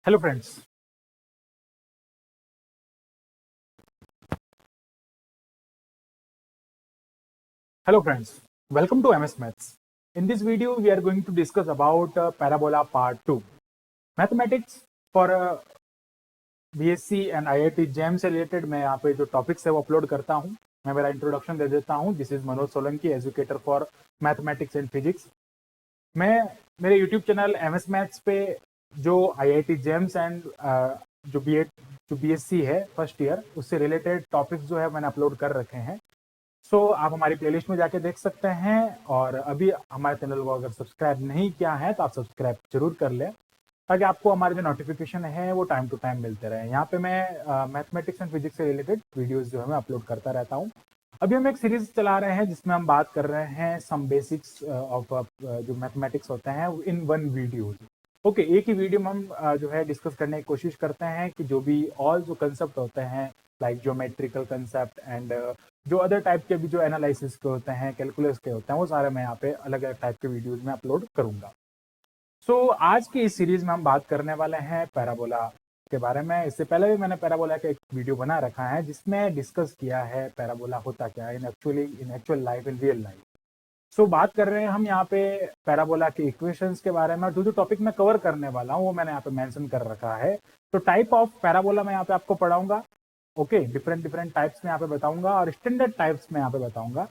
Hello friends. Hello friends. Welcome to MS Maths. In this video we are going to discuss about parabola part 2. Mathematics for BSc and IIT JEM से related मैं यहाँ पे जो topics है वो upload करता हूँ. मैं मेरा इंट्रोडक्शन दे देता हूँ. This is Manoj Solanki, educator for mathematics and physics. मैं मेरे यूट्यूब चैनल MS मैथ्स पे जो IIT जेम्स एंड जो BSc है फर्स्ट ईयर उससे रिलेटेड टॉपिक्स जो है मैंने अपलोड कर रखे हैं. सो आप हमारी प्लेलिस्ट में जाके देख सकते हैं. और अभी हमारे चैनल को अगर सब्सक्राइब नहीं किया है तो आप सब्सक्राइब जरूर कर लें ताकि आपको हमारे जो नोटिफिकेशन है वो टाइम टू टाइम मिलते रहे. यहाँ पे मैं मैथमेटिक्स एंड फिजिक्स से रिलेटेड वीडियोस जो है मैं अपलोड करता रहता हूँ. अभी हम एक सीरीज चला रहे हैं जिसमें हम बात कर रहे हैं सम बेसिक्स ऑफ जो मैथमेटिक्स होते हैं इन वन वीडियो. ओके, एक ही वीडियो में हम जो है डिस्कस करने की कोशिश करते हैं कि जो भी ऑल जो कंसेप्ट होते हैं लाइक ज्योमेट्रिकल कंसेप्ट एंड जो अदर टाइप के भी जो एनालिसिस के होते हैं, कैलकुलस के होते हैं, वो सारे मैं यहाँ पे अलग अलग टाइप के वीडियोज में अपलोड करूंगा. सो आज की इस सीरीज में हम बात करने वाले हैं पैराबोला के बारे में. इससे पहले भी मैंने पैराबोला का एक वीडियो बना रखा है जिसमें डिस्कस किया है पैराबोला होता क्या है in actual life, in real life. So बात कर रहे हैं हम यहाँ पे पैराबोला के इक्वेशंस के बारे में. जो टॉपिक मैं कवर करने वाला हूँ वो मैंने यहाँ पे मेंशन कर रखा है. तो टाइप ऑफ पैराबोला मैं यहाँ पे आपको पढ़ाऊंगा. ओके, डिफरेंट टाइप्स में यहाँ पे बताऊंगा और स्टैंडर्ड टाइप्स में यहाँ पे बताऊंगा.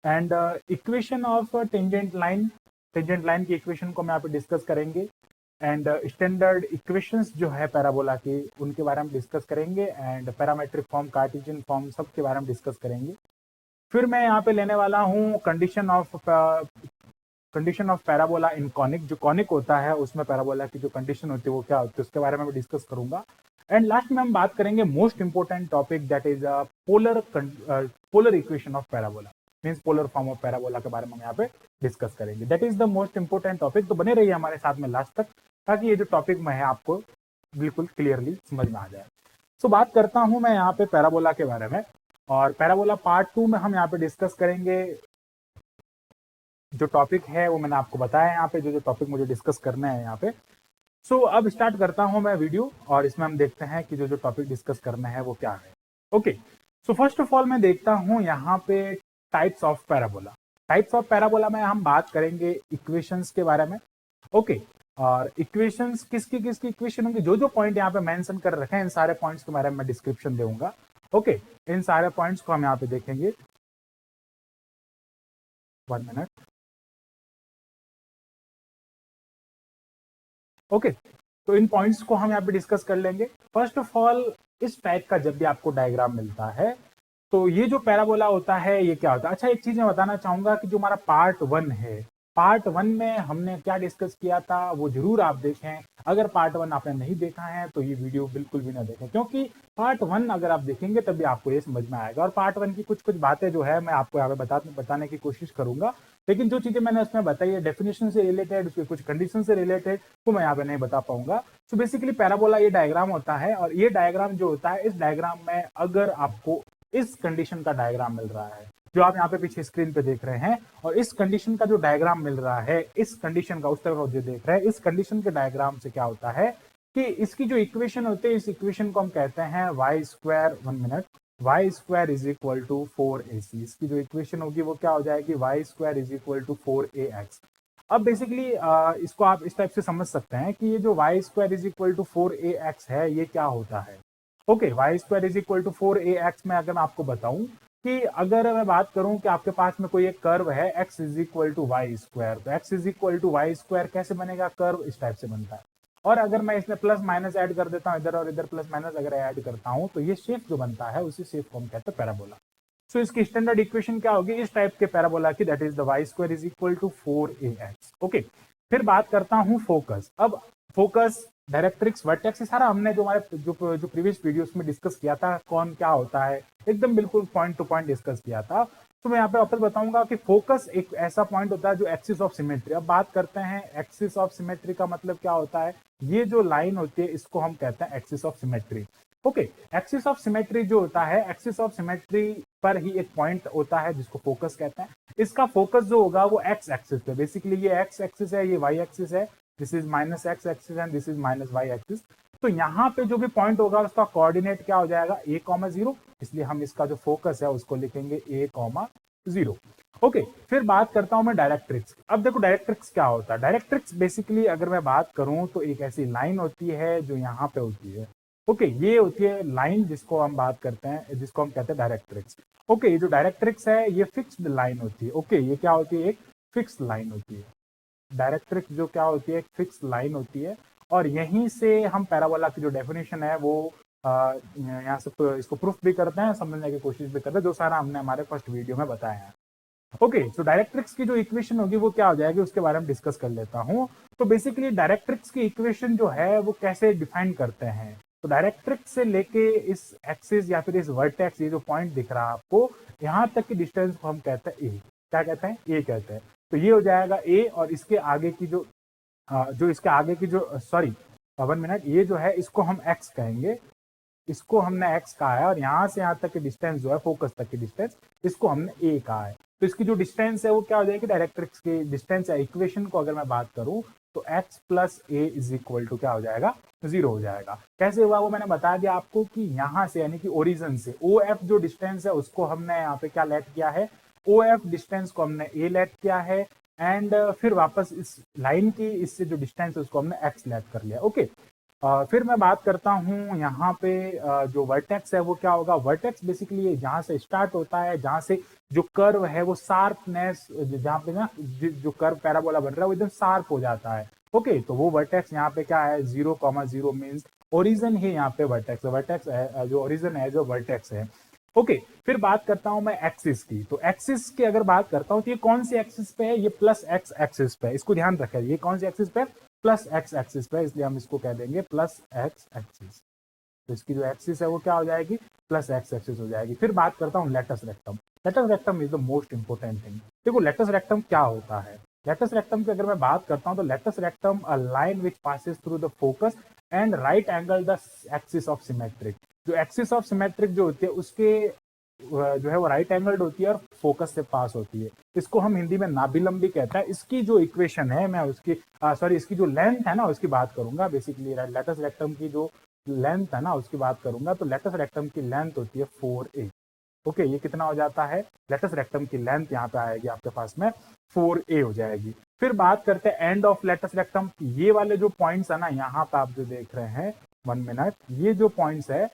And equation of tangent line की इक्वेशन को मैं यहाँ पे डिस्कस करेंगे. एंड स्टैंडर्ड इक्वेशंस जो है पैराबोला की उनके बारे में डिस्कस करेंगे. And parametric form, Cartesian form, सब के बारे में डिस्कस करेंगे. फिर मैं यहाँ पे लेने वाला हूँ condition of parabola in conic. जो कॉनिक होता है उसमें पैराबोला की जो कंडीशन होती है वो क्या होती है उसके बारे में भी डिस्कस करूंगा. एंड लास्ट में हम बात करेंगे most important topic that is polar equation of parabola, means polar form of parabola के बारे में हम यहाँ पे डिस्कस करेंगे. That is the most important topic. तो बने रहिए हमारे साथ में लास्ट तक ताकि ये जो टॉपिक में है आपको बिल्कुल क्लियरली समझ में आ जाए. सो बात करता हूँ मैं यहाँ पे पैराबोला के बारे में. और पैराबोला पार्ट 2 में हम यहाँ पे डिस्कस करेंगे. जो टॉपिक है वो मैंने आपको बताया यहाँ पे, जो टॉपिक मुझे डिस्कस करना है यहाँ पे. सो अब स्टार्ट करता हूँ मैं वीडियो और इसमें हम देखते हैं कि जो टॉपिक डिस्कस करना है वो क्या है. Okay, so first of all मैं देखता हूँ यहाँ पे types of parabola. Types of parabola में हम बात करेंगे इक्वेशंस के बारे में. ओके, और इक्वेशंस किसकी इक्वेशन होंगी, जो पॉइंट यहाँ पे मेंशन कर रखे हैं इन सारे पॉइंट्स के बारे में मैं डिस्क्रिप्शन दूंगा. ओके, इन सारे पॉइंट्स को हम यहाँ पे देखेंगे. 1 मिनट. ओके, तो इन पॉइंट्स को हम यहाँ पे डिस्कस कर लेंगे. फर्स्ट ऑफ ऑल, इस टाइप का जब भी आपको डायग्राम मिलता है तो ये जो पैराबोला होता है ये क्या होता है. अच्छा, एक चीज मैं बताना चाहूंगा कि जो हमारा पार्ट 1 है, पार्ट 1 में हमने क्या डिस्कस किया था वो जरूर आप देखें. अगर पार्ट 1 आपने नहीं देखा है तो ये वीडियो बिल्कुल भी ना देखें, क्योंकि पार्ट 1 अगर आप देखेंगे तभी आपको ये समझ में आएगा. और पार्ट 1 की कुछ बातें जो है मैं आपको यहाँ पे बताने की कोशिश करूंगा. लेकिन जो चीजें मैंने उसमें बताई है डेफिनेशन से रिलेटेड, उसके कुछ कंडीशन से रिलेटेड, वो मैं यहाँ पे नहीं बता पाऊंगा. सो बेसिकली पैराबोला ये डायग्राम होता है. और ये डायग्राम जो होता है, इस डायग्राम में अगर आपको इस कंडीशन का डायग्राम मिल रहा है जो आप यहाँ पे पीछे स्क्रीन पे देख रहे हैं, और इस कंडीशन का जो डायग्राम मिल रहा है, इस कंडीशन का उस तरफ जो देख रहे हैं, इस कंडीशन के डायग्राम से क्या होता है कि इसकी जो इक्वेशन होती है, इस इक्वेशन को हम कहते हैं Y square. 1 minute. Y square is equal to 4ac. इसकी जो इक्वेशन होगी वो क्या हो जाएगी, Y square is equal to 4ax. अब बेसिकली इसको आप इस टाइप से समझ सकते हैं कि ये जो Y square is equal to 4ax है ये क्या होता है. Okay, Y square is equal to 4ax में अगर मैं आपको बताऊं कि अगर मैं बात करूं कि आपके पास में कोई एक कर्व है x is equal to Y square, तो x is equal to Y square कैसे बनेगा, कर्व इस टाइप से बनता है. और अगर मैं इसमें प्लस माइनस ऐड कर देता हूं, इधर और इधर प्लस माइनस अगर ऐड करता हूं तो ये शेप जो बनता है उसी शेप को हम कहते हैं पैराबोला. सो इसकी स्टैंडर्ड इक्वेशन क्या होगी इस टाइप के पैराबोला की, that is the Y square is equal to 4ax. Okay, फिर बात करता हूं फोकस. अब फोकस, डायरेक्ट्रिक्स, वर्टेक्स, ये सारा हमने जो हमारे जो प्रीवियस वीडियोस में डिस्कस किया था, कौन क्या होता है, एकदम बिल्कुल पॉइंट टू पॉइंट डिस्कस किया था. तो मैं यहाँ पे वापस बताऊंगा कि फोकस एक ऐसा पॉइंट होता है जो एक्सिस ऑफ सिमेट्री. अब बात करते हैं एक्सिस ऑफ सिमेट्री का मतलब क्या होता है. ये जो लाइन होती है इसको हम कहते हैं axis of symmetry. Okay, axis of symmetry जो होता है, एक्सिस ऑफ सिमेट्री पर ही एक पॉइंट होता है जिसको फोकस कहते हैं. इसका फोकस जो होगा वो एक्स एक्सिस पे, बेसिकली ये एक्स एक्सिस है, ये वाई एक्सिस है. This is minus X axis and this is minus Y axis. तो यहाँ पे जो भी पॉइंट होगा उसका कोऑर्डिनेट क्या हो जाएगा, a कॉमा 0, इसलिए हम इसका जो फोकस है उसको लिखेंगे a कॉमा 0। ओके, फिर बात करता हूं मैं डायरेक्ट्रिक्स। अब देखो डायरेक्ट्रिक्स क्या होता है। डायरेक्ट्रिक्स बेसिकली अगर मैं बात करूं तो एक ऐसी लाइन होती है जो यहाँ पे होती है। ओके, ये होती है लाइन जिसको हम बात करते हैं, जिसको हम कहते हैं डायरेक्ट्रिक्स। ओके, ये जो डायरेक्ट्रिक्स है ये फिक्स्ड लाइन होती है। ओके, ये क्या होती है, एक फिक्स लाइन होती है। डायरेक्ट्रिक्स जो क्या होती है, एक फिक्स लाइन होती है, और यहीं से हम पैराबोला की जो डेफिनेशन है वो यहाँ से इसको प्रूफ भी करते हैं, समझने की कोशिश भी करते हैं, जो सारा हमने हमारे फर्स्ट वीडियो में बताया है। ओके, तो डायरेक्ट्रिक्स की जो इक्वेशन होगी वो क्या हो जाएगी, उसके बारे में डिस्कस कर लेता हूँ। तो बेसिकली डायरेक्ट्रिक्स की इक्वेशन जो है वो कैसे डिफाइन करते हैं, तो डायरेक्ट्रिक्स से लेके इस एक्सिस या फिर इस वर्टेक्स, ये जो पॉइंट दिख रहा है आपको, यहाँ तक की डिस्टेंस को हम कहते हैं ए। क्या कहते हैं, ए कहते हैं। तो ये हो जाएगा ए, और इसके आगे की जो इसके आगे की जो सॉरी 1 मिनट, ये जो है इसको हम एक्स कहेंगे, इसको हमने x कहा है, और यहाँ से यहाँ तक की डिस्टेंस जो है, फोकस तक की डिस्टेंस, इसको हमने a कहा है। तो इसकी जो डिस्टेंस है वो क्या हो जाएगी, डायरेक्ट्रिक्स की डिस्टेंस या इक्वेशन को अगर मैं बात करूं तो x plus A is equal to क्या हो जाएगा, 0 हो जाएगा। कैसे हुआ वो मैंने बता दिया आपको कि यहाँ से यानी कि ओरिजिन से OF जो डिस्टेंस है उसको हमने यहाँ पे क्या लेट किया है, OF डिस्टेंस को हमने a लेट किया है, एंड फिर वापस इस लाइन की इससे जो डिस्टेंस है उसको हमने x लेट कर लिया। ओके, फिर मैं बात करता हूँ यहाँ पे जो वर्टेक्स है वो क्या होगा। वर्टेक्स बेसिकली जहाँ से स्टार्ट होता है, जहाँ से जो कर्व है वो शार्पनेस, जहाँ पे ना जो कर्व पैराबोला बन रहा है वो एकदम शार्प हो जाता है। ओके, तो वो वर्टेक्स यहाँ पे क्या है, 0,0 मीन्स ओरिजिन ही यहाँ पे वर्टेक्स है। वर्टेक्स जो ओरिजिन है, जो वर्टेक्स है। ओके, फिर बात करता हूं मैं एक्सिस की। तो एक्सिस की अगर बात करता हूं तो ये कौन सी एक्सिस पे है, ये प्लस एक्स एक्सिस पे है। इसको ध्यान रखें, ये कौन सी एक्सिस पे, प्लस एक्स एक्सिस पे, इसलिए हम इसको कह देंगे प्लस एक्स एक्सिस। तो इसकी जो एक्सिस है वो क्या हो जाएगी, प्लस एक्स एक्सिस हो जाएगी। फिर बात करता हूँ latus rectum. Latus rectum is the most important thing. देखो लेटस रेक्टम क्या होता है। लेटस रेक्टम की अगर मैं बात करता हूँ तो latus rectum a line which passes through the focus and right angle the axis of symmetric. जो एक्सिस ऑफ सिमेट्रिक जो होती है उसके जो है वो राइट एंगल्ड होती है और फोकस से पास होती है। इसको हम हिंदी में नाभिलंबी कहते हैं। इसकी जो इक्वेशन है, मैं उसकी सॉरी इसकी जो लेंथ है ना उसकी बात करूंगा। बेसिकली लेटस रेक्टम की जो लेंथ है ना उसकी बात करूंगा। तो लेटस रेक्टम की लेंथ होती है 4a। ओके, ये कितना हो जाता है, लेटस रेक्टम की लेंथ यहाँ पे आएगी आपके पास में 4a हो जाएगी। फिर बात करते हैं एंड ऑफ लेटस रेक्टम। ये वाले जो पॉइंट्स है ना यहाँ पे आप जो देख रहे हैं, 1 मिनट, ये जो पॉइंट्स है,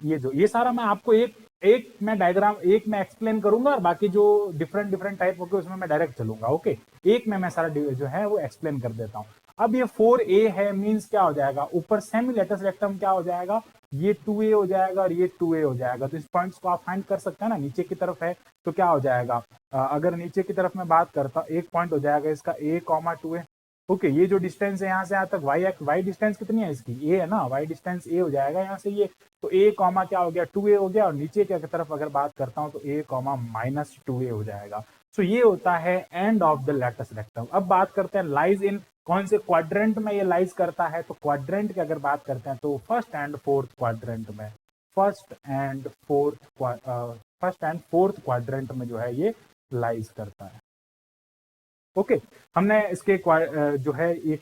ये सारा मैं आपको एक मैं डायग्राम एक मैं एक्सप्लेन करूंगा, और बाकी जो डिफरेंट टाइप होके उसमें मैं डायरेक्ट चलूंगा। ओके, एक में मैं सारा जो है वो एक्सप्लेन कर देता हूँ। अब ये 4a है, मींस क्या हो जाएगा, ऊपर सेमी लेटस रेक्टम क्या हो जाएगा, ये 2a हो जाएगा और ये 2a हो जाएगा। तो इस पॉइंट्स को आप फाइंड कर सकते हैं ना, नीचे की तरफ है तो क्या हो जाएगा, अगर नीचे की तरफ मैं बात करता हूँ, एक पॉइंट हो जाएगा इसका a,2a। ओके, ये जो डिस्टेंस है यहाँ से यहाँ तक वाई डिस्टेंस कितनी है इसकी, ए है ना, वाई डिस्टेंस ए हो जाएगा यहाँ से ये। तो ए कॉमा क्या हो गया, 2a हो गया, और नीचे की तरफ अगर बात करता हूँ तो a कॉमा -2a हो जाएगा। सो ये होता है end of the latus rectum. अब बात करते हैं लाइज इन कौन से क्वाड्रेंट में ये लाइज करता है। तो क्वाड्रेंट की अगर बात करते हैं तो फर्स्ट एंड फोर्थ क्वाड्रेंट में, फर्स्ट एंड फोर्थ क्वाड्रेंट में जो है ये लाइज करता है। ओके, हमने इसके जो है एक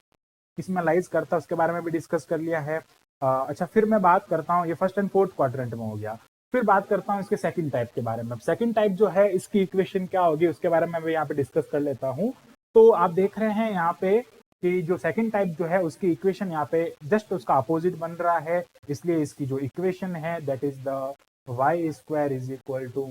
किसमें लाइज करता है उसके बारे में भी डिस्कस कर लिया है। अच्छा, फिर मैं बात करता हूँ, ये फर्स्ट एंड फोर्थ क्वाड्रेंट में हो गया। फिर बात करता हूँ इसके सेकंड टाइप के बारे में। सेकंड टाइप जो है इसकी इक्वेशन क्या होगी उसके बारे में मैं यहाँ पे डिस्कस कर लेता हूँ। तो आप देख रहे हैं यहाँ पे कि जो सेकंड टाइप जो है उसकी इक्वेशन यहाँ पे जस्ट उसका अपोजिट बन रहा है, इसलिए इसकी जो इक्वेशन है that is the y square is equal to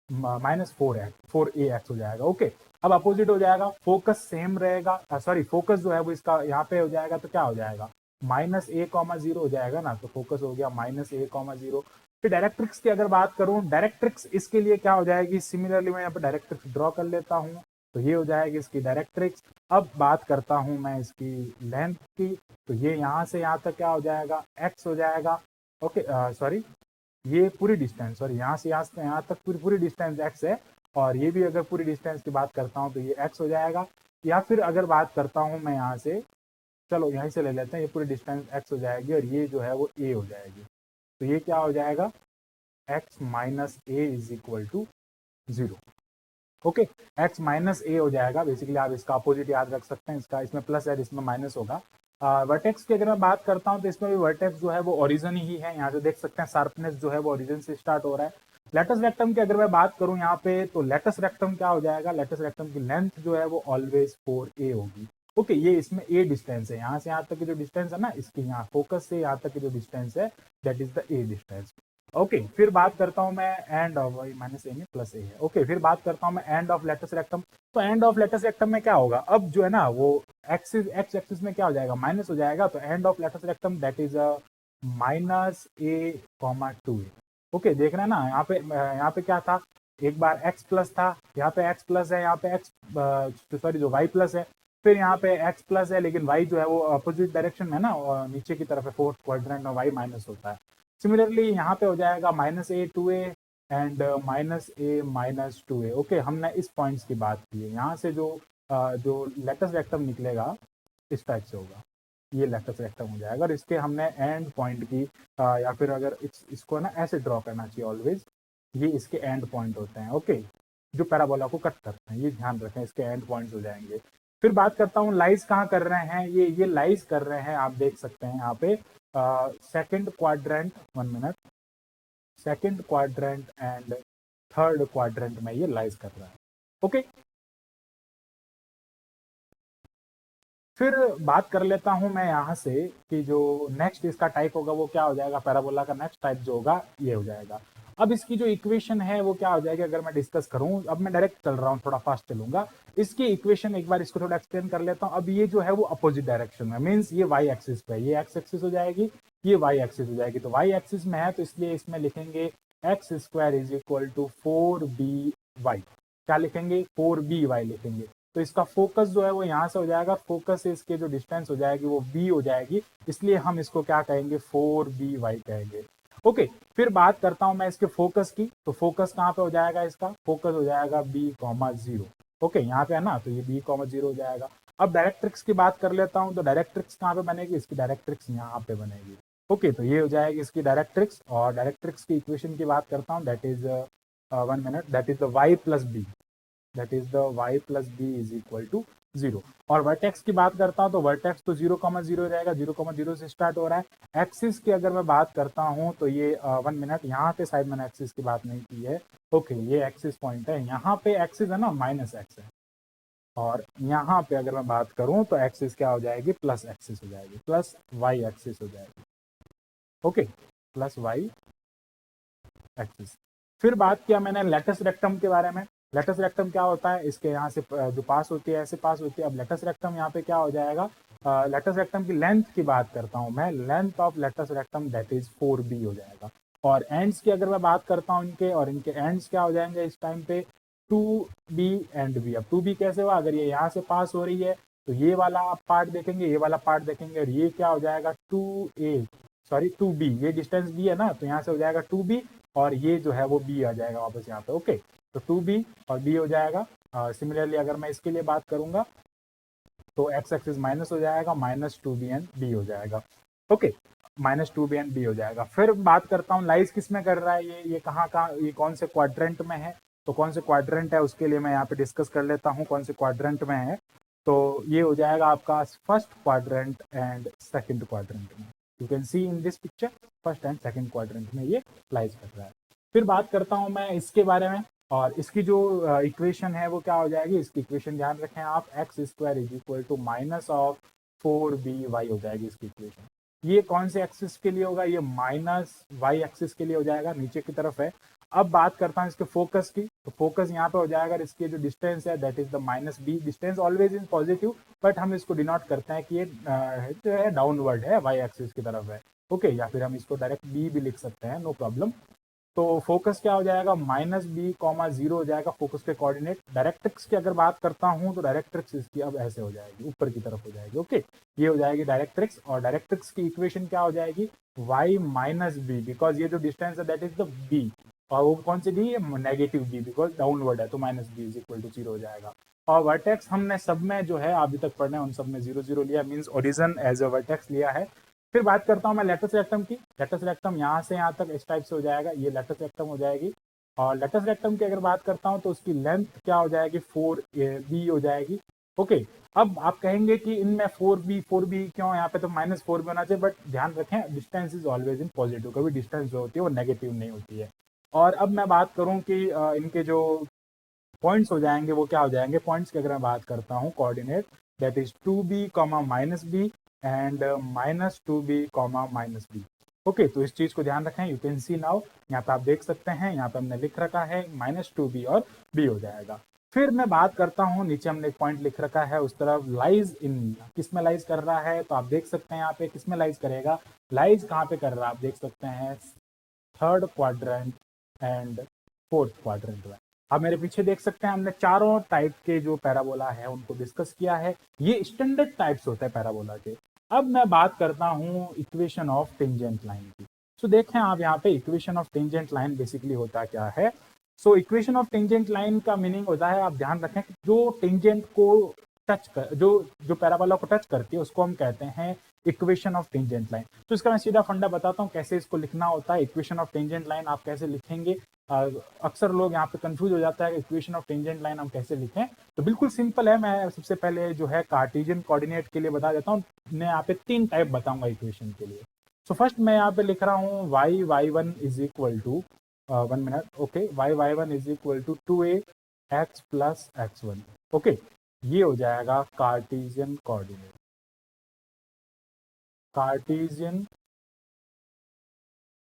-4ax हो जाएगा। ओके, अब अपोजिट हो जाएगा, फोकस सेम रहेगा, सॉरी फोकस जो है वो इसका यहाँ पे हो जाएगा, तो क्या हो जाएगा, -a,0 हो जाएगा ना, तो फोकस हो गया -a,0। फिर डायरेक्ट्रिक्स की अगर बात करूं, डायरेक्ट्रिक्स इसके लिए क्या हो जाएगी, सिमिलरली मैं यहाँ पे डायरेक्ट्रिक्स ड्रॉ कर लेता हूँ, तो ये हो जाएगी इसकी डायरेक्ट्रिक्स। अब बात करता हूं मैं इसकी लेंथ की, तो ये यहाँ से यहाँ तक क्या हो जाएगा, x हो जाएगा। ओके, सॉरी ये पूरी डिस्टेंस, सॉरी यहाँ से यहाँ तक पूरी डिस्टेंस x है, और ये भी अगर पूरी डिस्टेंस की बात करता हूँ तो ये x हो जाएगा। या फिर अगर बात करता हूँ मैं यहाँ से, चलो यहीं से ले लेते हैं, ये पूरी डिस्टेंस x हो जाएगी और ये जो है वो a हो जाएगी। तो ये क्या हो जाएगा, x minus a is equal to 0। Okay, x minus a हो जाएगा। बेसिकली आप इसका अपोजिट याद रख सकते हैं, इसका इसमें प्लस है इसमें माइनस होगा, वर्टेक्स की अगर मैं बात करता हूँ तो इसमें भी वर्टेक्स जो है वो ओरिजिन ही है, यहाँ से देख सकते हैं शार्पनेस जो है वो ओरिजिन से स्टार्ट हो रहा है। लेटस रेक्टम की अगर मैं बात करूं यहाँ पे, तो लेटस रेक्टम क्या हो जाएगा, लेटस रेक्टम की लेंथ जो है वो ऑलवेज 4a होगी। ओके, ये इसमें a डिस्टेंस है, यहाँ से यहाँ तक की जो डिस्टेंस है ना, इसकी यहाँ फोकस से यहाँ तक की जो डिस्टेंस है, that is the a distance. Okay, फिर बात करता हूँ मैं एंड ऑफ माइनस ए में प्लस ए है। ओके, फिर बात करता हूँ मैं एंड ऑफ लेटस रेक्टम। तो एंड ऑफ लेटस रेक्टम में क्या होगा, अब जो है ना वो एक्सिस एक्स एक्सिस में क्या हो जाएगा, माइनस हो जाएगा। तो end of latus rectum that is minus A comma 2a। Okay, देख रहे हैं ना, यहाँ पे क्या था, एक बार x प्लस था, यहाँ पे x प्लस है, यहाँ पे x सॉरी जो y प्लस है, फिर यहाँ पे x प्लस है, लेकिन y जो है वो अपोजिट डायरेक्शन में ना, नीचे की तरफ है, फोर्थ क्वाड्रेंट में y माइनस होता है। सिमिलरली यहाँ पे हो जाएगा minus A 2a and minus A minus 2a। Okay, हमने इस पॉइंट्स की बात की है, यहाँ से जो लेटस रेक्टम निकलेगा इस टाइप से होगा, ये लेटस रेक्टम हो जाएगा। और इसके हमने एंड पॉइंट की या फिर अगर इसको ना ऐसे ड्रॉ करना चाहिए ऑलवेज, ये इसके एंड पॉइंट होते हैं। ओके, जो पैराबोला को कट करते हैं, ये ध्यान रखें, इसके एंड पॉइंट्स हो जाएंगे। फिर बात करता हूँ लाइज कहाँ कर रहे हैं, ये लाइज कर रहे हैं, आप देख सकते हैं यहाँ पे second quadrant, 1 minute, second quadrant and third quadrant में ये लाइज कर रहा है। ओके, फिर बात कर लेता हूं मैं यहाँ से कि जो नेक्स्ट इसका टाइप होगा वो क्या हो जाएगा, पैराबोला का नेक्स्ट टाइप जो होगा ये हो जाएगा। अब इसकी जो इक्वेशन है वो क्या हो जाएगी, अगर मैं डिस्कस करूं, अब मैं डायरेक्ट चल रहा हूं, थोड़ा फास्ट चलूंगा। इसकी इक्वेशन एक बार इसको थोड़ा एक्सप्लेन कर लेता हूं। अब ये जो है वो अपोजिट डायरेक्शन में, मीन्स ये वाई एक्सिस पे, ये एक्स एक्सिस हो जाएगी, ये वाई एक्सिस हो जाएगी। तो वाई एक्सिस में है तो इसलिए इसमें लिखेंगे X square is equal to 4by। क्या लिखेंगे, 4by लिखेंगे। तो इसका फोकस जो है वो यहाँ से हो जाएगा, फोकस से इसके जो डिस्टेंस हो जाएगी वो b हो जाएगी, इसलिए हम इसको क्या कहेंगे, 4by कहेंगे। ओके, फिर बात करता हूं मैं इसके फोकस की। तो फोकस कहाँ पे हो जाएगा, इसका फोकस हो जाएगा b,0। ओके, यहाँ पे है ना, तो ये b,0 हो जाएगा। अब डायरेक्ट्रिक्स की बात कर लेता हूँ, तो डायरेक्ट्रिक्स कहाँ पे बनेगी, इसकी डायरेक्ट्रिक्स यहाँ पे बनेगी। ओके, तो ये हो जाएगी इसकी डायरेक्ट्रिक्स। और डायरेक्ट्रिक्स की इक्वेशन की बात करता हूँ, that is 1 minute, that is the y plus B, that is the y plus B is equal to 0। और वर्टेक्स की बात करता हूं तो वर्टेक्स तो 0,0 रहेगा, 0,0 से स्टार्ट हो रहा है। एक्सिस की अगर मैं बात करता हूं तो ये 1 मिनट, यहाँ पे साइड मैंने एक्सिस की बात नहीं की है। ओके, ये एक्सिस पॉइंट है, यहाँ पे एक्सिस है ना माइनस एक्स है, और यहाँ पे अगर मैं बात करूं तो एक्सिस क्या हो जाएगी, प्लस एक्सिस हो जाएगी, प्लस वाई एक्सिस हो जाएगी। Okay, plus Y axis. फिर बात किया मैंने लेटस रेक्टम के बारे में। लेटस रेक्टम क्या होता है, इसके यहाँ से जो पास होती है ऐसे पास होती है। अब लेटस रेक्टम यहाँ पे क्या हो जाएगा, लेटस रेक्टम की लेंथ की बात करता हूँ मैं, length of latus rectum that is 4b हो जाएगा। और एंड्स की अगर मैं बात करता हूँ इनके, और इनके एंड्स क्या हो जाएंगे इस टाइम पे, 2b एंड b। अब 2b कैसे हुआ, अगर ये यहाँ से पास हो रही है तो ये वाला आप पार्ट देखेंगे, ये वाला पार्ट देखेंगे, और ये क्या हो जाएगा 2a, सॉरी 2b, ये डिस्टेंस b है ना, तो यहाँ से हो जाएगा 2b, और ये जो है वो b आ जाएगा वापस यहाँ पे। ओके, तो 2b और b हो जाएगा। सिमिलरली अगर मैं इसके लिए बात करूंगा तो x एक्सिस माइनस हो जाएगा, माइनस 2b एंड b हो जाएगा। Okay, minus 2b and b हो जाएगा। फिर बात करता हूँ लाइज किस में कर रहा है, ये कहाँ ये कौन से क्वाड्रेंट में है। तो कौन से क्वाड्रेंट है उसके लिए मैं यहाँ पे डिस्कस कर लेता हूँ, कौन से क्वाड्रेंट में है। तो ये हो जाएगा आपका first quadrant and second quadrant में। You can see in this picture, first and second quadrant में ये लाइज कर रहा है। फिर बात करता हूँ मैं इसके बारे में, और इसकी जो इक्वेशन है वो क्या हो जाएगी, इसकी इक्वेशन ध्यान रखें आप, X square is equal to minus of 4by हो जाएगी इसकी इक्वेशन। ये कौन से एक्सिस के लिए होगा, ये माइनस वाई एक्सिस के लिए हो जाएगा, नीचे की तरफ है। अब बात करता हूँ इसके फोकस की, तो फोकस यहाँ पे हो जाएगा, इसकी जो डिस्टेंस है that is the minus b। Distance always is positive, but हम इसको डिनोट करते हैं कि ये जो है डाउनवर्ड है, वाई एक्सिस की तरफ है। ओके, या फिर हम इसको डायरेक्ट b भी लिख सकते हैं, नो प्रॉब्लम। तो फोकस क्या हो जाएगा, माइनस b,0 हो जाएगा फोकस के कोऑर्डिनेट। डायरेक्ट्रिक्स की अगर बात करता हूं तो डायरेक्ट्रिक्स इसकी अब ऐसे हो जाएगी, ऊपर की तरफ हो जाएगी। ओके, ये हो जाएगी डायरेक्ट्रिक्स। और डायरेक्ट्रिक्स की इक्वेशन क्या हो जाएगी, y माइनस बी, बिकॉज ये जो डिस्टेंस है दैट इज द b, और वो कौन सी डी है, नेगेटिव b, बिकॉज डाउनवर्ड है, तो minus B is equal to 0 हो जाएगा। और वर्टेक्स हमने सब में जो है अभी तक पढ़ने उन सब में 0,0 लिया, means origin as a vertex लिया है। फिर बात करता हूँ मैं लेटस रेक्टम की। लेटस रेक्टम यहाँ से यहाँ तक इस टाइप से हो जाएगा, ये लेटस रेक्टम हो जाएगी। और लेटस रेक्टम की अगर बात करता हूँ तो उसकी लेंथ क्या हो जाएगी, 4b हो जाएगी। ओके, अब आप कहेंगे कि इनमें 4b क्यों, यहाँ पे तो -4b होना चाहिए, बट ध्यान रखें distance is always in positive, कभी डिस्टेंस जो होती है वो नेगेटिव नहीं होती है। और अब मैं बात करूं कि इनके जो पॉइंट्स हो जाएंगे वो क्या हो जाएंगे, पॉइंट्स की अगर मैं बात करता हूँ, coordinate that is 2b, -b and -2b, -b। Okay, तो इस चीज को ध्यान रखें। यू कैन सी नाउ, यहाँ पे आप देख सकते हैं, यहाँ पे हमने लिख रखा है -2b और b हो जाएगा। फिर मैं बात करता हूँ, नीचे हमने एक पॉइंट लिख रखा है उस तरफ, लाइज इन, किस में लाइज कर रहा है, तो आप देख सकते हैं यहाँ पे किस में लाइज करेगा, लाइज कहाँ पे कर रहा है, आप देख सकते हैं third quadrant and fourth quadrant में। आप मेरे पीछे देख सकते हैं, हमने चारों टाइप के जो पैराबोला है उनको डिस्कस किया है। ये स्टैंडर्ड टाइप्स होते हैं पैराबोला के। अब मैं बात करता हूँ इक्वेशन ऑफ टेंजेंट लाइन की। सो देखें आप यहाँ पे, equation of tangent line basically होता क्या है। So equation of tangent line का मीनिंग होता है, आप ध्यान रखें कि जो टेंजेंट को टच कर, जो जो पैराबोला को टच करती है उसको हम कहते हैं इक्वेशन ऑफ टेंजेंट लाइन। तो इसका मैं सीधा फंडा बताता हूँ कैसे इसको लिखना होता है। इक्वेशन ऑफ टेंजेंट लाइन आप कैसे लिखेंगे, अक्सर लोग यहाँ पे कंफ्यूज हो जाता है कि इक्वेशन ऑफ टेंजेंट लाइन हम कैसे लिखें। तो बिल्कुल सिंपल है, मैं सबसे पहले जो है कार्टेशियन कोऑर्डिनेट के लिए बता देता हूँ। मैं यहाँ पे 3 टाइप बताऊंगा इक्वेशन के लिए। सो फर्स्ट मैं यहाँ पे लिख रहा हूँ y1 is equal to 1 minute, okay, y1 is equal to 2ax plus x1। Okay, ये हो जाएगा कार्टेशियन कोऑर्डिनेट, कार्टेशियन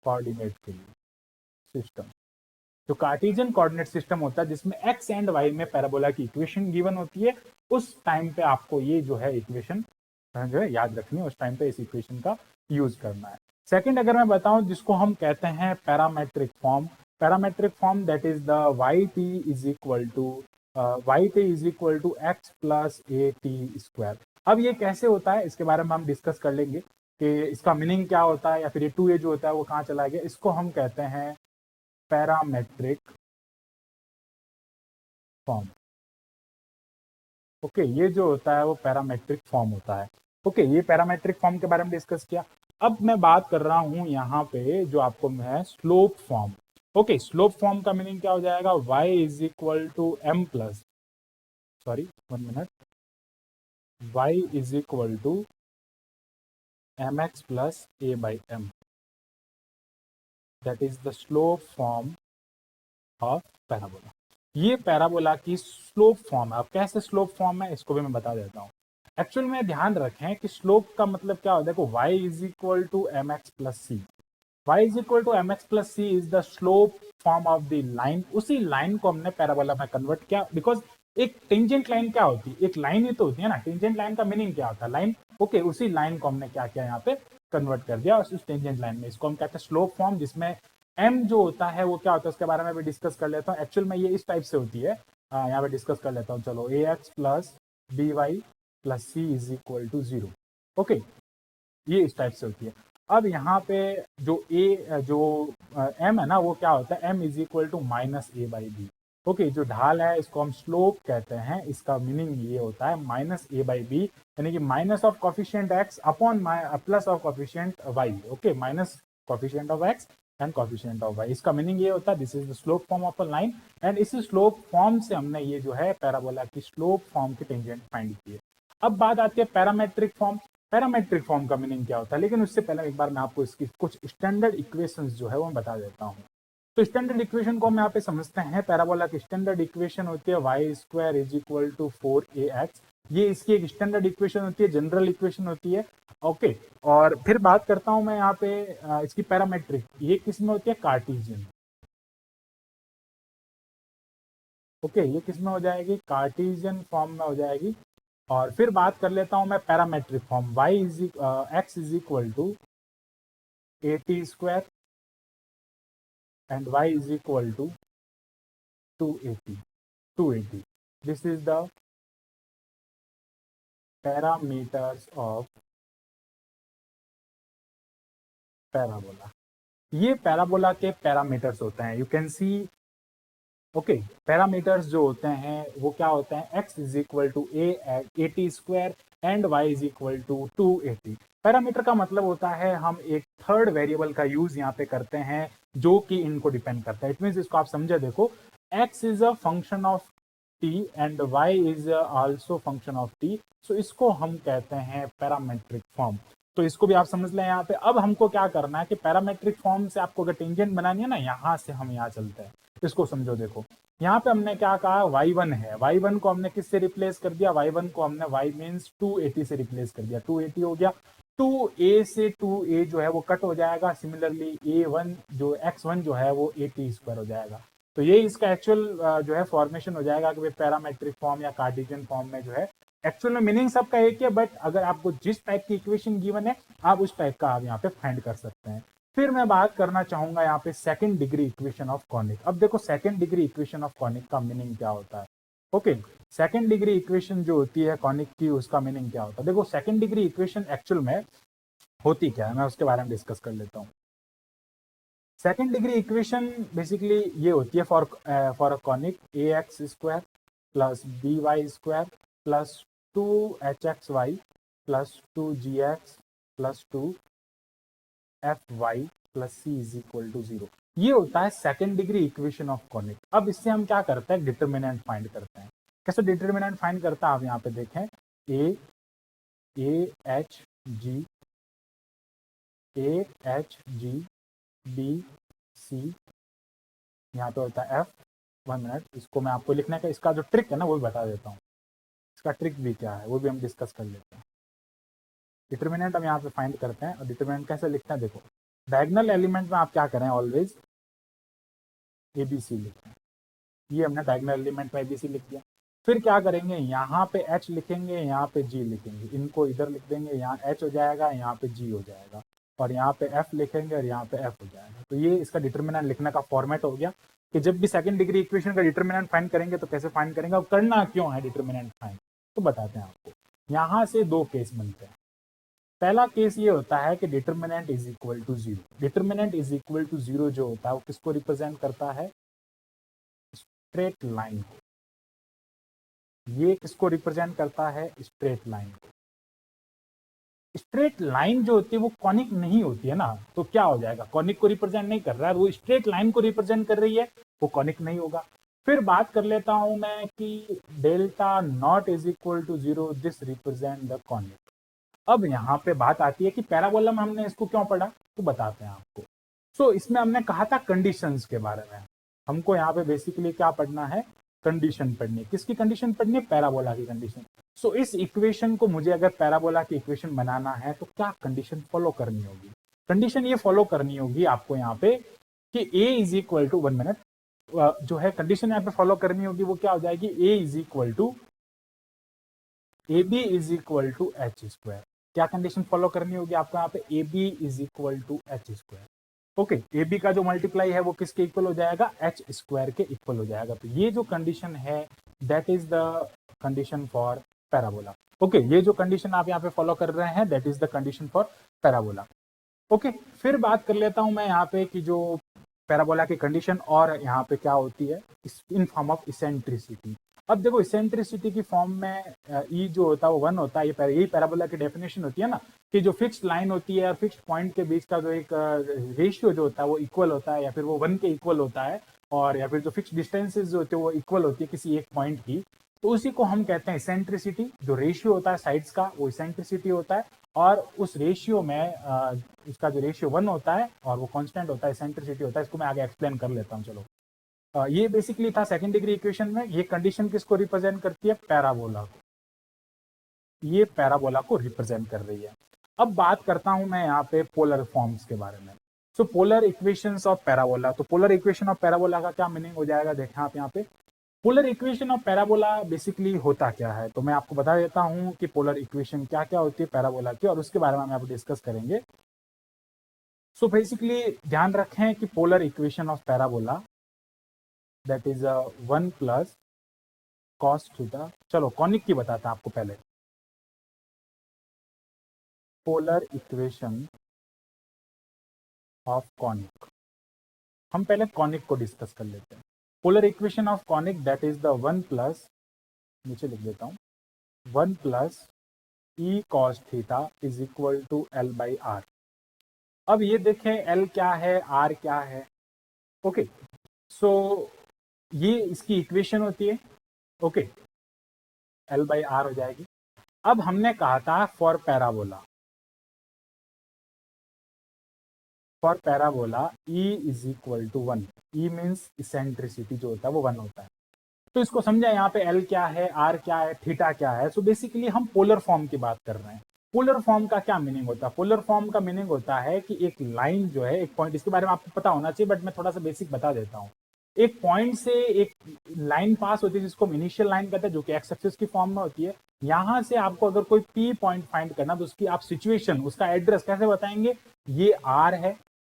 कोऑर्डिनेट के लिए सिस्टम। जो कार्टेशियन कोऑर्डिनेट सिस्टम होता है जिसमें x एंड y में पैराबोला की इक्वेशन गिवन होती है, उस टाइम पे आपको ये जो है इक्वेशन जो है याद रखनी है, उस टाइम पे इस इक्वेशन का यूज करना है। सेकंड अगर मैं बताऊं, जिसको हम कहते हैं parametric form, parametric form that is the yt is equal to x plus A T square. अब ये कैसे होता है इसके बारे में हम डिस्कस कर लेंगे कि इसका मीनिंग क्या होता है, या फिर ये 2a जो होता है वो कहाँ चला गया। इसको हम कहते हैं पैरामेट्रिक फॉर्म। ओके, ये जो होता है वो पैरामेट्रिक फॉर्म होता है। ओके, ये पैरामेट्रिक फॉर्म के बारे में डिस्कस किया। अब मैं बात कर रहा हूं यहाँ पे जो आपको है slope form. Okay, slope form का मीनिंग क्या हो जाएगा, y is equal to m plus, sorry 1 minute, y is equal to mx plus a by m, that is the slope form of parabola. ये पैराबोला की slope form है। अब कैसे slope form है इसको भी मैं बता देता हूँ। एक्चुअल में ध्यान रखें कि स्लोप का मतलब क्या होता है, देखो y is equal to M X plus C, y is equal to M X plus C is the slope form of the line. उसी लाइन को हमने पैराबोला में कन्वर्ट किया, बिकॉज एक टेंजेंट लाइन क्या होती है, एक लाइन ही तो होती है ना। टेंजेंट लाइन का मीनिंग क्या होता है, लाइन। ओके, उसी लाइन को हमने क्या किया, यहाँ पे कन्वर्ट कर दिया उस टेंजेंट लाइन में। इसको हम कहते हैं स्लोप फॉर्म, जिसमें m जो होता है वो क्या होता है उसके बारे में भी डिस्कस कर लेता हूँ। एक्चुअल में ये इस टाइप से होती है, यहाँ पे डिस्कस कर लेता हूँ। चलो, ax plus B Y plus C is equal to 0। Okay, ये इस टाइप से होती है। अब यहाँ पे जो m है ना, वो क्या होता है, m is equal to minus A by B. Okay, जो ढाल है इसको हम स्लोप कहते हैं। इसका मीनिंग ये होता है माइनस ए बाई बी, यानी कि minus of coefficient x upon plus of coefficient y। Okay, minus coefficient of x and coefficient of y। इसका मीनिंग ये होता है this is the slope form of a line. And इस slope form से हमने ये जो है पैराबोला की स्लोप फॉर्म की टेंजेंट फाइंड की है। अब बात आती है पैरामेट्रिक फॉर्म। पैरामेट्रिक फॉर्म का मीनिंग क्या होता है, लेकिन उससे पहले एक बार मैं आपको इसकी कुछ स्टैंडर्ड इक्वेशंस जो है वो बता देता हूँ। तो स्टैंडर्ड इक्वेशन को हम यहाँ पे समझते हैं। पैराबोला की स्टैंडर्ड इक्वेशन होती है y square is equal to 4ax। ये इसकी एक स्टैंडर्ड इक्वेशन होती है, जनरल इक्वेशन होती है। ओके, और फिर बात करता हूं मैं यहाँ पे इसकी पैरामेट्रिक, ये किस में होती है, कार्टेशियन। ओके, ये किस में हो जाएगी, कार्टेशियन फॉर्म में हो जाएगी। और फिर बात कर लेता हूं मैं parametric form, x is equal to A T square and y is equal to 280। This is the parameters of parabola. ये पैराबोला के पैरामीटर्स होते हैं, you can see. Okay, parameters जो होते हैं वो क्या होते हैं, x is equal to A T square and y is equal to 280। Parameter का मतलब होता है हम एक थर्ड वेरिएबल का यूज यहाँ पे करते हैं जो कि इनको डिपेंड करता है। इट मीन्स इसको आप समझे, देखो x is a function of T and Y is also function of T, so इसको हम कहते हैं पैरामेट्रिक फॉर्म। तो इसको भी आप समझ लें यहाँ पे। अब हमको क्या करना है कि पैरामेट्रिक फॉर्म से आपको अगर टेंजेंट बनानी है ना, यहाँ से हम यहाँ चलते हैं, इसको समझो। देखो यहाँ पे हमने क्या कहा, y1 है, y1 को हमने किससे रिप्लेस कर दिया, y1 को हमने y मीन्स 280 से रिप्लेस कर दिया, 280 हो गया। 2a से 2a जो है वो कट हो जाएगा, सिमिलरली a1 जो x1 जो है वो a t² हो जाएगा। तो ये इसका एक्चुअल जो है फॉर्मेशन हो जाएगा कि पैरामेट्रिक फॉर्म या कार्टेशियन फॉर्म में जो है। एक्चुअल में मीनिंग सबका एक है, बट अगर आपको जिस टाइप की इक्वेशन गिवन है आप उस टाइप का आप यहाँ पे फाइंड कर सकते हैं। फिर मैं बात करना चाहूंगा यहाँ पे second degree equation of conic. अब देखो second degree equation of conic का मीनिंग क्या होता है। ओके, सेकंड डिग्री इक्वेशन जो होती है कॉनिक की, उसका मीनिंग क्या होता है। देखो सेकंड डिग्री इक्वेशन एक्चुअल में होती क्या है, मैं उसके बारे में डिस्कस कर लेता हूँ। सेकंड डिग्री इक्वेशन बेसिकली ये होती है for a conic ax² plus by² plus 2hxy plus 2gx plus 2fy plus c is equal to 0। ये होता है second degree equation of conic. अब इससे हम क्या करते हैं, डिटर्मिनेंट फाइंड करते हैं। कैसे डिटर्मिनेंट फाइंड करता है, आप यहाँ पे देखें, a h g b c, यहाँ पे होता है f। 1 मिनट, इसको मैं आपको लिखने का इसका जो ट्रिक है ना वो भी बता देता हूँ। इसका ट्रिक भी क्या है वो भी हम डिस्कस कर लेते हैं। डिटर्मिनेंट हम यहाँ पे फाइंड करते हैं, और डिटर्मिनेंट कैसे लिखते हैं, देखो डायगोनल एलिमेंट में आप क्या करें, ऑलवेज ABC लिखें। ये हमने डायगोनल एलिमेंट में ABC लिख दिया। फिर क्या करेंगे, यहाँ पे H लिखेंगे, यहाँ पे G लिखेंगे, इनको इधर लिख देंगे, यहाँ H हो जाएगा, यहाँ पे G हो जाएगा, और यहाँ पे F लिखेंगे और यहाँ पे F हो जाएगा। तो ये इसका डिटर्मिनेंट लिखने का फॉर्मेट हो गया कि जब भी सेकंड डिग्री इक्वेशन का डिटर्मिनेंट फाइंड करेंगे तो कैसे फाइंड करेंगे और करना क्यों है डिटर्मिनेंट फाइंड, तो बताते हैं आपको। यहाँ से दो केस बनते हैं। पहला केस ये होता है कि determinant is equal to 0। Determinant is equal to 0 जो होता है वो किसको रिप्रेजेंट करता है, स्ट्रेट लाइन को। ये किसको रिप्रेजेंट करता है, स्ट्रेट लाइन को। स्ट्रेट लाइन जो होती है वो कॉनिक नहीं होती है ना, तो क्या हो जाएगा, कॉनिक को रिप्रेजेंट नहीं कर रहा है, वो स्ट्रेट लाइन को रिप्रेजेंट कर रही है, वो कॉनिक नहीं होगा। फिर बात कर लेता हूं मैं कि delta not is equal to 0, this represent the conic. अब यहाँ पे बात आती है कि पैराबोला में हमने इसको क्यों पढ़ा, तो बताते हैं आपको। सो इसमें हमने कहा था कंडीशंस के बारे में। हमको यहाँ पे बेसिकली क्या पढ़ना है, कंडीशन पढ़नी है। किसकी कंडीशन पढ़नी है, पैराबोला की कंडीशन। सो इस इक्वेशन को मुझे अगर पैराबोला की इक्वेशन बनाना है तो क्या कंडीशन फॉलो करनी होगी। कंडीशन ये फॉलो करनी होगी आपको यहाँ पे कि a is equal to, 1 minute, जो है कंडीशन यहाँ पे फॉलो करनी होगी वो क्या हो जाएगी, a is equal to ab is equal to h²। क्या कंडीशन फॉलो करनी होगी आपको यहाँ पे, ab is equal to h²। Okay, AB का जो मल्टीप्लाई है वो किसके इक्वल हो जाएगा, h² के इक्वल हो जाएगा। तो ये जो कंडीशन है that is the condition for parabola. Okay, ये जो कंडीशन आप यहाँ पे फॉलो कर रहे हैं that is the condition for parabola. Okay, फिर बात कर लेता हूं मैं यहाँ पे कि जो पैराबोला की कंडीशन और यहाँ पे क्या होती है इन फॉर्म ऑफ इसेंट्रिसिटी। अब देखो इसेंट्रिसिटी की फॉर्म में ई जो होता है वो 1 होता है, यही पैराबोला की डेफिनेशन होती है ना, कि जो फिक्स्ड लाइन होती है और फिक्स्ड पॉइंट के बीच का जो एक रेशियो जो होता है वो इक्वल होता है, या फिर वो 1 के इक्वल होता है, और या फिर जो फिक्स्ड डिस्टेंसेज जो होती है वो इक्वल होती है किसी एक पॉइंट की, तो उसी को हम कहते हैं इसेंट्रिसिटी। जो रेशियो होता है साइड्स का वो इसेंट्रिसिटी होता है, और उस रेशियो में इसका जो रेशियो 1 होता है और वो कांस्टेंट होता है, इसेंट्रिसिटी होता है। इसको मैं आगे एक्सप्लेन कर लेता हूँ। चलो, ये बेसिकली था सेकंड डिग्री इक्वेशन में। ये कंडीशन किसको रिप्रेजेंट करती है, पैराबोला को। ये पैराबोला को रिप्रेजेंट कर रही है। अब बात करता हूं मैं यहाँ पे पोलर फॉर्म्स के बारे में। सो पोलर इक्वेशंस ऑफ पैराबोला। तो पोलर इक्वेशन ऑफ पैराबोला का क्या मीनिंग हो जाएगा, देखें आप यहाँ पे। Polar equation of parabola basically होता क्या है, तो मैं आपको बता देता हूं कि पोलर इक्वेशन क्या क्या होती है पैराबोला की, और उसके बारे में हम आप डिस्कस करेंगे। सो बेसिकली ध्यान रखें कि polar equation of parabola that is 1 plus cos theta. चलो कॉनिक की बताता आपको पहले। पोलर इक्वेशन ऑफ कॉनिक, हम पहले कॉनिक को डिस्कस कर लेते हैं। Polar equation of conic that is the 1 plus, नीचे लिख देता हूं, 1 plus E cos theta is equal to L by R. अब ये देखें एल क्या है, आर क्या है। ओके, सो ये इसकी इक्वेशन होती है। ओके, एल बाई आर हो जाएगी। अब हमने कहा था for parabola, for parabola E is equal to 1, E means eccentricity जो होता है वो 1 होता है। तो इसको समझा, यहाँ पे एल क्या है, आर क्या है, थीटा क्या है। सो बेसिकली हम पोलर फॉर्म की बात कर रहे हैं। पोलर फॉर्म का क्या मीनिंग होता है? पोलर फॉर्म का मीनिंग होता है कि एक लाइन जो है, एक पॉइंट, इसके बारे में आपको पता होना चाहिए बट मैं थोड़ा सा बेसिक बता देता हूँ। एक पॉइंट से एक लाइन पास होती है जिसको हम इनिशियल लाइन कहते हैं, जो कि एक्स एक्सिस की फॉर्म में होती है। यहां से आपको अगर कोई पी पॉइंट फाइंड करना तो उसकी आप सिचुएशन, उसका एड्रेस कैसे बताएंगे? ये आर है,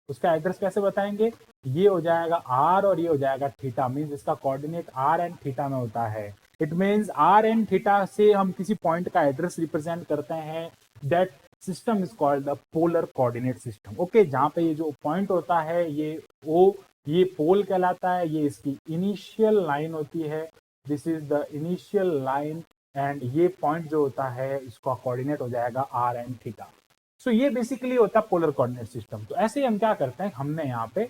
उसका एड्रेस कैसे बताएंगे? ये हो जाएगा आर और ये हो जाएगा थीटा, मीन्स इसका कोऑर्डिनेट आर एंड थीटा में होता है। It means R and theta से हम किसी पॉइंट का एड्रेस रिप्रेजेंट करते हैं। That system is called the polar coordinate system. Okay, जहां पे ये जो पॉइंट होता है ये ओ, ये पोल कहलाता है, ये इसकी इनिशियल लाइन होती है, this is the initial line, and ये पॉइंट जो होता है इसका कोऑर्डिनेट हो जाएगा आर एंड थीटा। सो ये बेसिकली होता है पोलर कोऑर्डिनेट सिस्टम। तो ऐसे ही हम क्या करते हैं, हमने यहाँ पे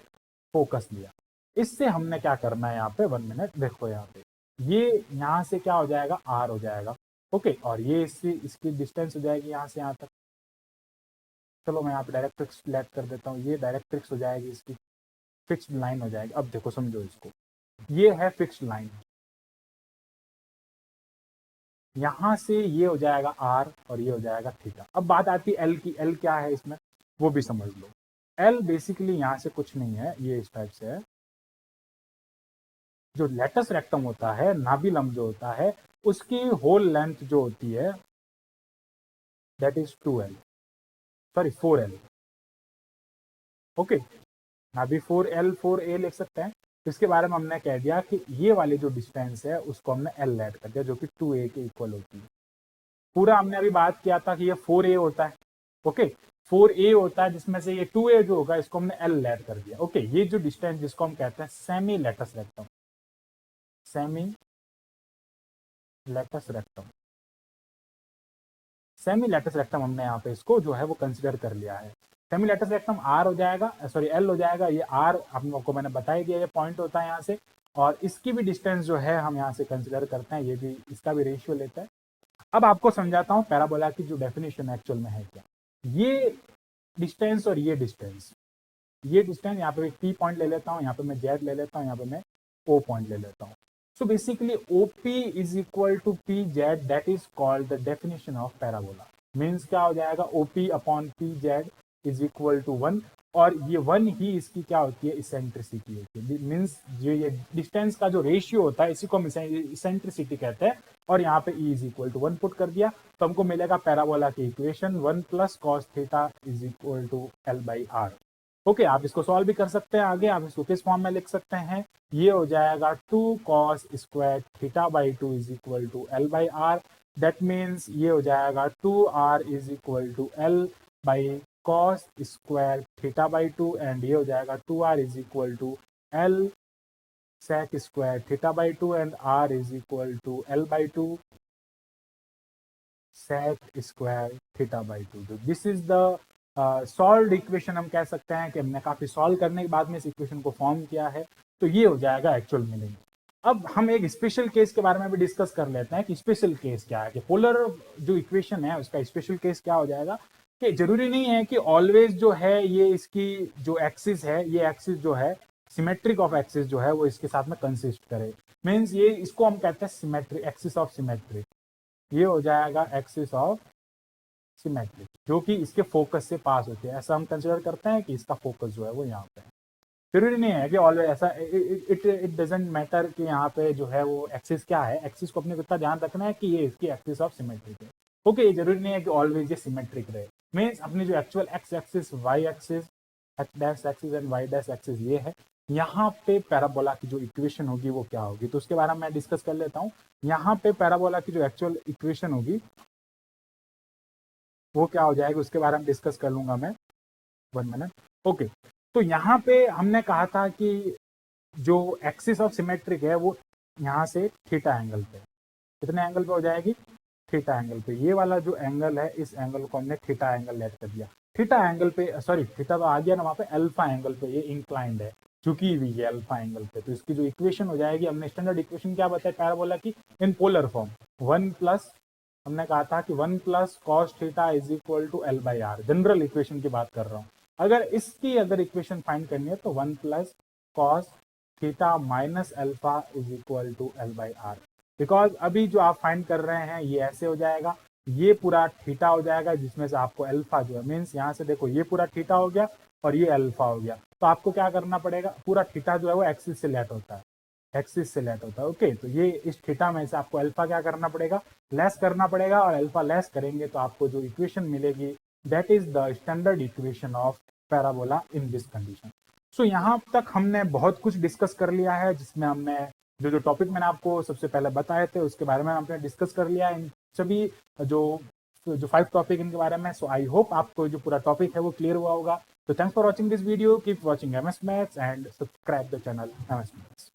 फोकस लिया, इससे हमने क्या करना है यहाँ पे, 1 मिनट देखो, यहाँ पे ये यहाँ से क्या हो जाएगा, आर हो जाएगा। ओके, और ये इसकी डिस्टेंस हो जाएगी यहाँ से यहाँ तक। चलो मैं यहाँ पे डायरेक्ट्रिक्स सिलेक्ट कर देता हूँ, ये डायरेक्ट्रिक्स हो जाएगी, इसकी फिक्स्ड लाइन हो जाएगी। अब देखो समझो इसको, ये है फिक्स्ड लाइन, यहां से ये हो जाएगा आर और ये हो जाएगा थीटा। अब बात आती है एल की, एल क्या है इसमें वो भी समझ लो। एल बेसिकली यहां से कुछ नहीं है, ये इस टाइप से है। जो लेटस रेक्टम होता है, नाभि लंब जो होता है, उसकी होल लेंथ जो होती है that is 2l, sorry 4l। Okay, नाभि 4l 4a लिख सकते हैं। इसके बारे में हमने कह दिया कि ये वाली जो डिस्टेंस है उसको हमने एल ऐड कर दिया, जो कि 2a के इक्वल होती है। पूरा हमने अभी बात किया था कि ये 4a होता है। ओके, 4a होता है, जिसमें से ये 2a जो होगा इसको हमने l ऐड कर दिया। ओके, ये जो डिस्टेंस जिसको हम कहते हैं semi latus rectum, semi latus rectum, semi latus rectum हमने यहाँ पे इसको जो है वो कंसिडर कर लिया है। सेमी लेटस रेक्टम आर हो जाएगा, सॉरी एल हो जाएगा। ये आर आप लोगों को मैंने बता ही दिया, ये पॉइंट होता है यहाँ से, और इसकी भी डिस्टेंस जो है हम यहाँ से कंसिडर करते हैं, ये भी इसका भी रेशियो लेता है। अब आपको समझाता हूँ पैराबोला की जो डेफिनेशन एक्चुअल में है क्या। ये डिस्टेंस और ये डिस्टेंस, ये डिस्टेंस यहाँ पे पी पॉइंट ले लेता हूँ, यहाँ पे मैं जेड ले लेता हूँ, यहाँ पे मैं ओ पॉइंट ले लेता हूँ। So basically OP is equal to P Z, that is called the definition of parabola. Means क्या हो जाएगा, OP upon P Z is equal to 1, और ये 1 ही इसकी क्या होती है, इसेंट्रिसिटी होती है। मीन्स ये डिस्टेंस का जो रेशियो होता है इसी को हम इसेंट्रिसिटी कहते हैं। और यहाँ पे E is equal to 1 put कर दिया तो हमको मिलेगा पैराबोला की equation 1 plus cos theta is equal to L by R. Okay, आप इसको सॉल्व भी कर सकते हैं आगे, आप इसको किस फॉर्म में लिख सकते हैं, ये हो जाएगा 2 cos square theta by 2 is equal to L by R. That means ये हो जाएगा 2r is equal to L by cos square theta by 2, and ये हो जाएगा 2r is equal to L sec square theta by 2, and r is equal to L by 2 sec square theta by 2। This is the solve equation. हम कह सकते हैं कि हमने काफी सॉल्व करने के बाद में इस इक्वेशन को फॉर्म किया है। तो ये हो जाएगा एक्चुअल मीनिंग। अब हम एक स्पेशल केस के बारे में भी डिस्कस कर लेते हैं कि स्पेशल केस क्या है, कि पोलर जो इक्वेशन है उसका स्पेशल केस क्या हो जाएगा। कि जरूरी नहीं है कि ऑलवेज जो है ये इसकी जो एक्सिस है, ये एक्सिस जो है सिमेट्रिक ऑफ एक्सिस जो है वो इसके साथ में कंसिस्ट करे। मीन्स ये इसको हम कहते हैं सिमेट्रिक, एक्सिस ऑफ सिमेट्रिक। ये हो जाएगा एक्सिस ऑफ सिमेट्रिक, जो कि इसके फोकस से पास होती है। ऐसा हम कंसिडर करते हैं कि इसका फोकस जो है वो यहाँ पे है। जरूरी नहीं है कि ऑलवेज ऐसा, इट डजेंट मैटर कि यहाँ पे जो है वो एक्सिस क्या है। एक्सिस को अपने को इतना ध्यान रखना है कि ये इसकी एक्सिस ऑफ सिमेट्रिक है। ओके, ये जरूरी नहीं है कि ऑलवेज ये सिमेट्रिक रहे। मीन्स अपनी जो actual X axis, Y axis, X dash axis and Y dash axis ये है। यहाँ पे पैराबोला की जो इक्वेशन होगी वो क्या होगी, तो उसके बारे में मैं डिस्कस कर लेता हूँ। यहाँ पे पैराबोला की जो एक्चुअल इक्वेशन होगी वो क्या हो जाएगी, उसके बारे में डिस्कस कर लूंगा मैं, 1 मिनट। ओके, तो यहाँ पे हमने कहा था कि जो एक्सिस ऑफ सिमेट्रिक है वो यहाँ से थीटा एंगल पे, कितने एंगल पे हो जाएगी, थीटा एंगल पे। ये वाला जो एंगल है इस एंगल को हमने थीटा एंगल लेट कर दिया। थीटा एंगल पे, सॉरी थीटा तो आ गया ना, वहाँ पे अल्फा एंगल पे ये इंक्लाइंड है। झुकी हुई है अल्फा एंगल पे। तो इसकी जो इक्वेशन हो जाएगी, हमने स्टैंडर्ड इक्वेशन क्या बताया पैराबोला की इन पोलर फॉर्म, 1 प्लस हमने कहा था कि 1 plus cos theta is equal to L by R, general equation की बात कर रहा हूँ। अगर इसकी अगर इक्वेशन फाइंड करनी है तो 1 plus cos theta minus alpha is equal to L by R. Because अभी जो आप फाइंड कर रहे हैं ये ऐसे हो जाएगा, ये पूरा थीटा हो जाएगा जिसमें से आपको अल्फा जो है, मीन्स यहाँ से देखो ये पूरा थीटा हो गया और ये अल्फा हो गया। तो आपको क्या करना पड़ेगा, पूरा थीटा जो है वो एक्सिस से लेट होता है, एक्सिस से लेट होता है। ओके, तो ये इस थीटा में से आपको अल्फा क्या करना पड़ेगा, लेस करना पड़ेगा, और अल्फा लेस करेंगे तो आपको जो इक्वेशन मिलेगी that is the standard equation of parabola in this condition. So यहाँ तक हमने बहुत कुछ डिस्कस कर लिया है, जिसमें हमने जो टॉपिक मैंने आपको सबसे पहले बताए थे उसके बारे में हमने डिस्कस कर लिया है, इन सभी जो 5 टॉपिक इनके बारे में। सो आई होप आपको जो पूरा टॉपिक है वो क्लियर हुआ होगा। So thanks for watching this video. Keep watching MS Maths and subscribe the channel MS Maths.